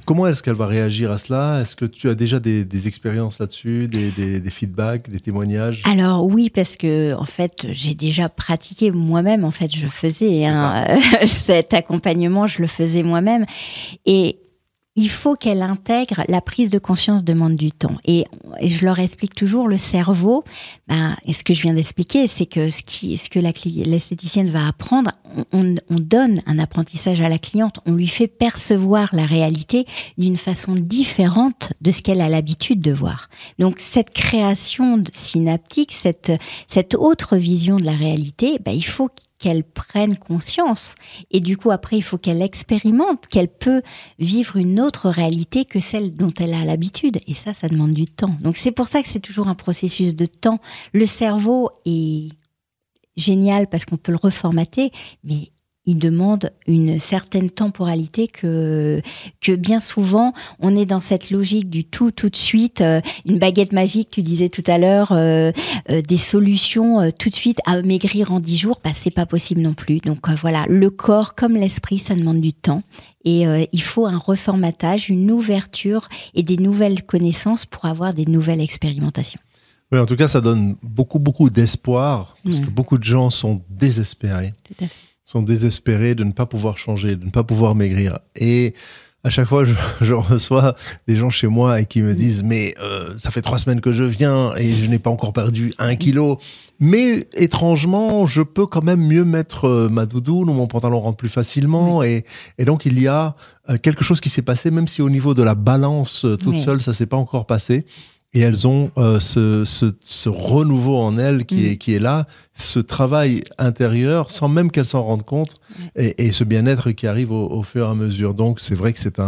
comment est-ce qu'elle va réagir à cela ? Est-ce que tu as déjà des expériences là-dessus, des feedbacks, des témoignages ? Alors oui, parce que en fait, j'ai déjà pratiqué moi-même. En fait, je faisais cet accompagnement, je le faisais moi-même. Et il faut qu'elle intègre la prise de conscience demande du temps. Et je leur explique toujours, le cerveau, et ce que je viens d'expliquer, c'est que ce que l'esthéticienne va apprendre, on donne un apprentissage à la cliente, on lui fait percevoir la réalité d'une façon différente de ce qu'elle a l'habitude de voir. Donc cette création synaptique, cette autre vision de la réalité, il faut qu'elle prenne conscience. Et du coup, après, il faut qu'elle expérimente, qu'elle peut vivre une autre réalité que celle dont elle a l'habitude. Et ça demande du temps. Donc, c'est pour ça que c'est toujours un processus de temps. Le cerveau est génial parce qu'on peut le reformater, mais il demande une certaine temporalité que bien souvent, on est dans cette logique du tout de suite, une baguette magique, tu disais tout à l'heure, des solutions tout de suite à maigrir en 10 jours, c'est pas possible non plus. Donc voilà, le corps comme l'esprit, ça demande du temps. Et il faut un reformatage, une ouverture et des nouvelles connaissances pour avoir des nouvelles expérimentations. Oui, en tout cas, ça donne beaucoup d'espoir, parce que beaucoup de gens sont désespérés. Tout à fait. Sont désespérés de ne pas pouvoir changer, de ne pas pouvoir maigrir. Et à chaque fois, je reçois des gens chez moi et qui me disent « Mais ça fait 3 semaines que je viens et je n'ai pas encore perdu 1 kilo. Mais étrangement, je peux quand même mieux mettre ma doudoune ou mon pantalon rentre plus facilement. » Et donc, il y a quelque chose qui s'est passé, même si au niveau de la balance toute seule, ça ne s'est pas encore passé. et elles ont ce renouveau en elles qui est là, ce travail intérieur sans même qu'elles s'en rendent compte, et ce bien-être qui arrive au fur et à mesure. Donc c'est vrai que c'est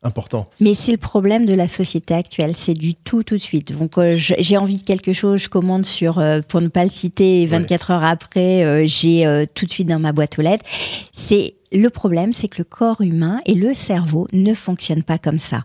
important. Mais c'est le problème de la société actuelle, c'est du tout de suite. Donc j'ai envie de quelque chose, je commande pour ne pas le citer, 24 heures après, j'ai tout de suite dans ma boîte aux lettres. Le problème, c'est que le corps humain et le cerveau ne fonctionnent pas comme ça.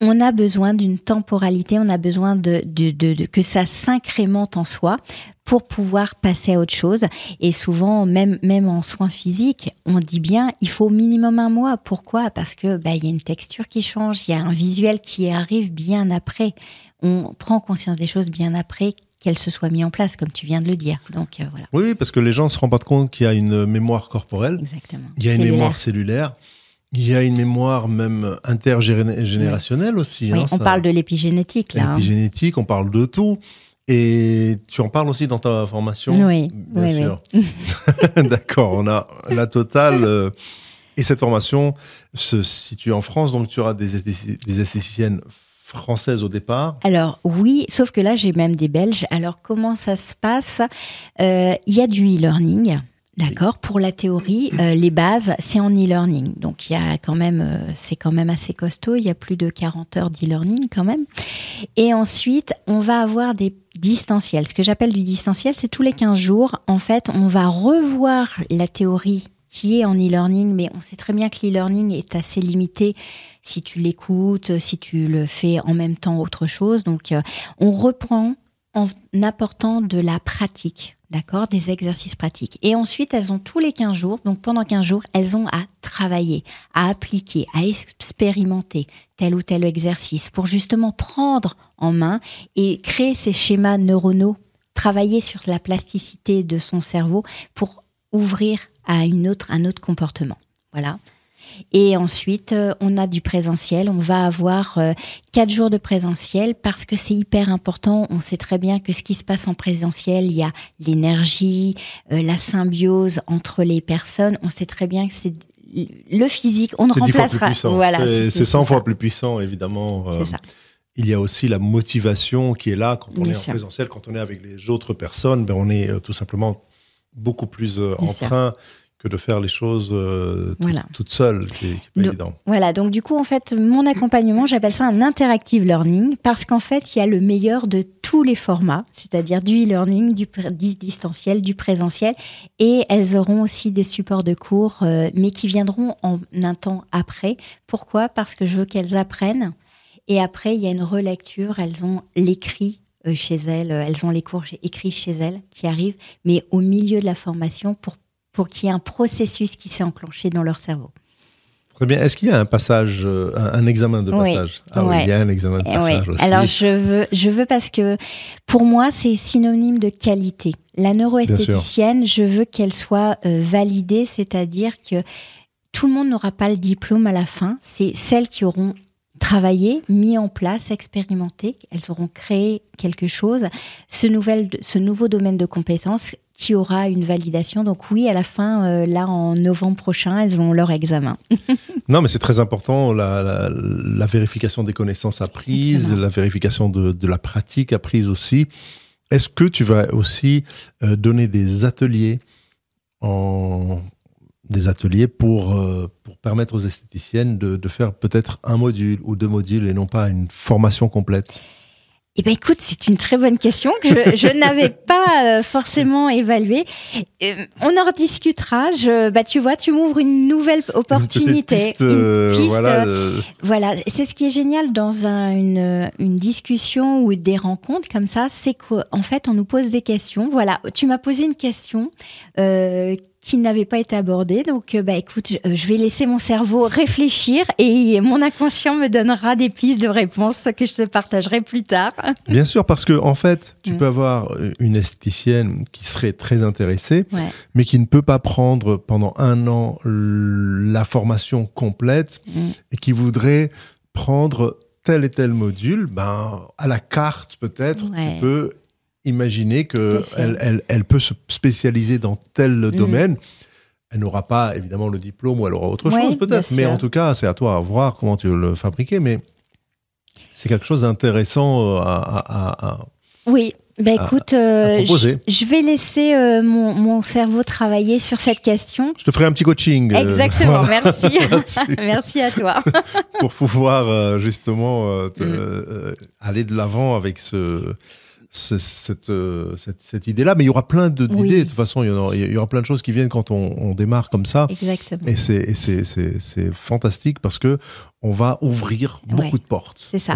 On a besoin d'une temporalité, on a besoin que ça s'incrémente en soi pour pouvoir passer à autre chose. Et souvent, même en soins physiques, on dit bien, il faut au minimum 1 mois. Pourquoi ? Parce que y a une texture qui change, il y a un visuel qui arrive bien après. On prend conscience des choses bien après qu'elles se soient mises en place, comme tu viens de le dire. Donc, voilà. Oui, parce que les gens ne se rendent pas compte qu'il y a une mémoire corporelle. Exactement. Il y a une mémoire cellulaire. Il y a une mémoire même intergénérationnelle aussi. Oui, on parle de l'épigénétique, là. L'épigénétique, on parle de tout. Et tu en parles aussi dans ta formation. Oui, bien sûr. D'accord, on a la totale. Et cette formation se situe en France, donc tu auras des esthéticiennes françaises au départ. Alors oui, sauf que là, j'ai même des Belges. Alors comment ça se passe ? Il y a du e-learning. D'accord. Pour la théorie, les bases, c'est en e-learning. Donc, il y a quand même, c'est quand même assez costaud. Il y a plus de 40 heures d'e-learning quand même. Et ensuite, on va avoir des distanciels. Ce que j'appelle du distanciel, c'est tous les 15 jours. En fait, on va revoir la théorie qui est en e-learning, mais on sait très bien que l'e-learning est assez limité si tu l'écoutes, si tu le fais en même temps autre chose. Donc, on reprend en apportant de la pratique. D'accord, des exercices pratiques. Et ensuite, elles ont tous les 15 jours, donc pendant 15 jours, elles ont à travailler, à appliquer, à expérimenter tel ou tel exercice pour justement prendre en main et créer ces schémas neuronaux, travailler sur la plasticité de son cerveau pour ouvrir à un autre comportement. Voilà. Et ensuite, on a du présentiel. On va avoir 4 jours de présentiel parce que c'est hyper important. On sait très bien que ce qui se passe en présentiel, il y a l'énergie, la symbiose entre les personnes. On sait très bien que c'est le physique. On ne remplacera. Voilà, c'est 100 fois plus puissant, évidemment. C'est ça. Il y a aussi la motivation qui est là quand on est en présentiel, quand on est avec les autres personnes. On est tout simplement beaucoup plus emprunt que de faire les choses toute seule, qui n'est pas évident. Voilà, donc du coup, en fait, mon accompagnement, j'appelle ça un interactive learning, parce qu'en fait, il y a le meilleur de tous les formats, c'est-à-dire du e-learning, du distanciel, du présentiel, et elles auront aussi des supports de cours, mais qui viendront en un temps après. Pourquoi ? Parce que je veux qu'elles apprennent, et après, il y a une relecture, elles ont l'écrit chez elles, elles ont les cours écrits chez elles qui arrivent, mais au milieu de la formation pour qu'il y ait un processus qui s'est enclenché dans leur cerveau. Très bien. Est-ce qu'il y a un passage, un examen de passage ? Oui, il y a un examen de passage aussi. Alors, je veux parce que pour moi, c'est synonyme de qualité. La neuroesthéticienne, je veux qu'elle soit validée, c'est-à-dire que tout le monde n'aura pas le diplôme à la fin. C'est celles qui auront travaillé, mis en place, expérimenté. Elles auront créé quelque chose. Ce nouveau domaine de compétences qui aura une validation. Donc oui, à la fin, là, en novembre prochain, elles ont leur examen. Non, mais c'est très important, la vérification des connaissances apprises, exactement. La vérification de la pratique apprise aussi. Est-ce que tu vas aussi donner des ateliers pour permettre aux esthéticiennes de faire peut-être 1 module ou 2 modules et non pas une formation complète ? Eh bien, écoute, c'est une très bonne question que je n'avais pas forcément évaluée. On en rediscutera. Tu vois, tu m'ouvres une nouvelle opportunité. Une piste. Voilà. C'est ce qui est génial dans une discussion ou des rencontres comme ça, c'est qu'en fait, on nous pose des questions. Voilà, tu m'as posé une question qui n'avait pas été abordée. Donc, écoute, je vais laisser mon cerveau réfléchir et mon inconscient me donnera des pistes de réponse que je te partagerai plus tard. Bien sûr, parce que en fait, tu peux avoir une esthéticienne qui serait très intéressée, mais qui ne peut pas prendre pendant 1 an la formation complète et qui voudrait prendre tel et tel module, à la carte peut-être, tu peux imaginer qu'elle peut se spécialiser dans tel domaine. Elle n'aura pas évidemment le diplôme ou elle aura autre chose peut-être, mais en tout cas, c'est à toi à voir comment tu veux le fabriquer. Mais C'est quelque chose d'intéressant Oui. Écoute, je vais laisser mon cerveau travailler sur cette question. Je te ferai un petit coaching. Exactement, merci. Merci à toi. Pour pouvoir justement aller de l'avant avec cette idée-là. Mais il y aura plein d'idées. De toute façon, il y aura plein de choses qui viennent quand on démarre comme ça. Exactement. Et c'est fantastique parce que on va ouvrir beaucoup de portes. C'est ça.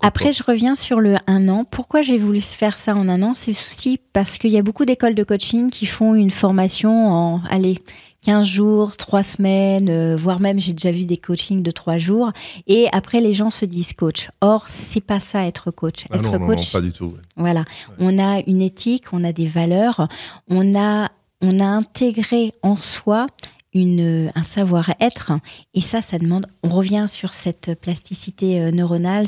Après, je reviens sur le 1 an. Pourquoi j'ai voulu faire ça en 1 an? C'est aussi parce qu'il y a beaucoup d'écoles de coaching qui font une formation en 15 jours, 3 semaines, voire même j'ai déjà vu des coachings de 3 jours. Et après, les gens se disent coach. Or, c'est pas ça être coach. Non, pas du tout. Voilà. Ouais. On a une éthique, on a des valeurs, on a intégré en soi un savoir-être, et ça demande, on revient sur cette plasticité neuronale,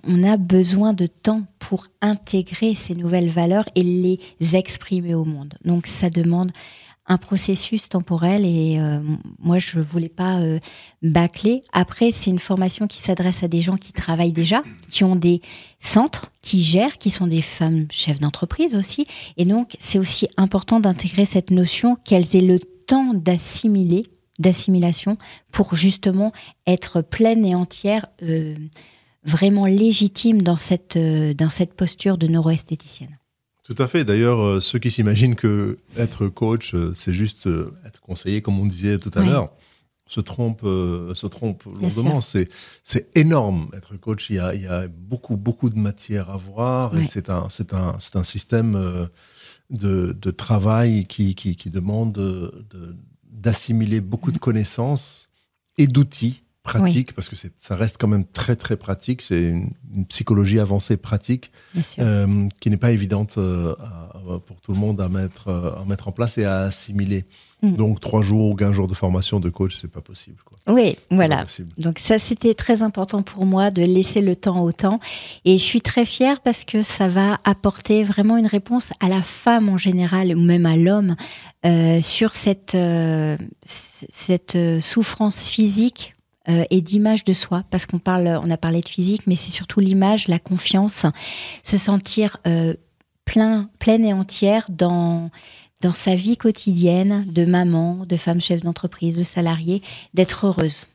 on a besoin de temps pour intégrer ces nouvelles valeurs et les exprimer au monde. Donc ça demande un processus temporel et moi je voulais pas bâcler. Après, c'est une formation qui s'adresse à des gens qui travaillent déjà, qui ont des centres, qui gèrent, qui sont des femmes chefs d'entreprise aussi, et donc c'est aussi important d'intégrer cette notion qu'elles aient le temps d'assimilation pour justement être pleine et entière, vraiment légitime dans cette posture de neuroesthéticienne. Tout à fait. D'ailleurs, ceux qui s'imaginent que être coach, c'est juste être conseiller, comme on disait tout à l'heure, se trompent lourdement. C'est énorme, être coach. Il y a beaucoup de matière à voir. Ouais. Et c'est un système de travail qui demande d'assimiler beaucoup de connaissances et d'outils pratiques, parce que ça reste quand même très, très pratique. C'est une psychologie avancée pratique qui n'est pas évidente pour tout le monde à mettre en place et à assimiler. Donc, 3 jours ou 15 jours de formation de coach, c'est pas possible, quoi. Oui, voilà. Donc ça, c'était très important pour moi de laisser le temps au temps. Et je suis très fière parce que ça va apporter vraiment une réponse à la femme en général, ou même à l'homme, sur cette souffrance physique et d'image de soi. Parce on a parlé de physique, mais c'est surtout l'image, la confiance, se sentir pleine et entière dans sa vie quotidienne de maman, de femme chef d'entreprise, de salarié, d'être heureuse.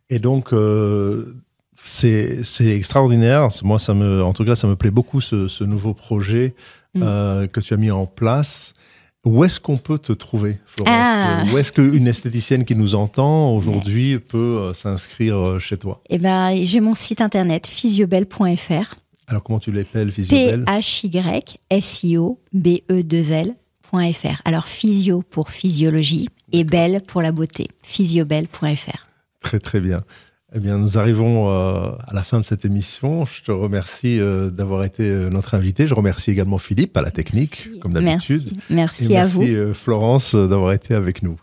Et donc, c'est extraordinaire. Moi, en tout cas, ça me plaît beaucoup, ce nouveau projet que tu as mis en place. Où est-ce qu'on peut te trouver, Florence ? Où est-ce qu'une esthéticienne qui nous entend aujourd'hui peut s'inscrire chez toi ? Eh ben, j'ai mon site internet, physiobel.fr. Alors, comment tu l'appelles, Physiobel ? PHYSIOBE2L. Alors, physio pour physiologie et belle pour la beauté. Physiobel.fr. Très, très bien. Eh bien, nous arrivons à la fin de cette émission. Je te remercie d'avoir été notre invité. Je remercie également Philippe à la technique, comme d'habitude. Merci à vous. Merci Florence d'avoir été avec nous.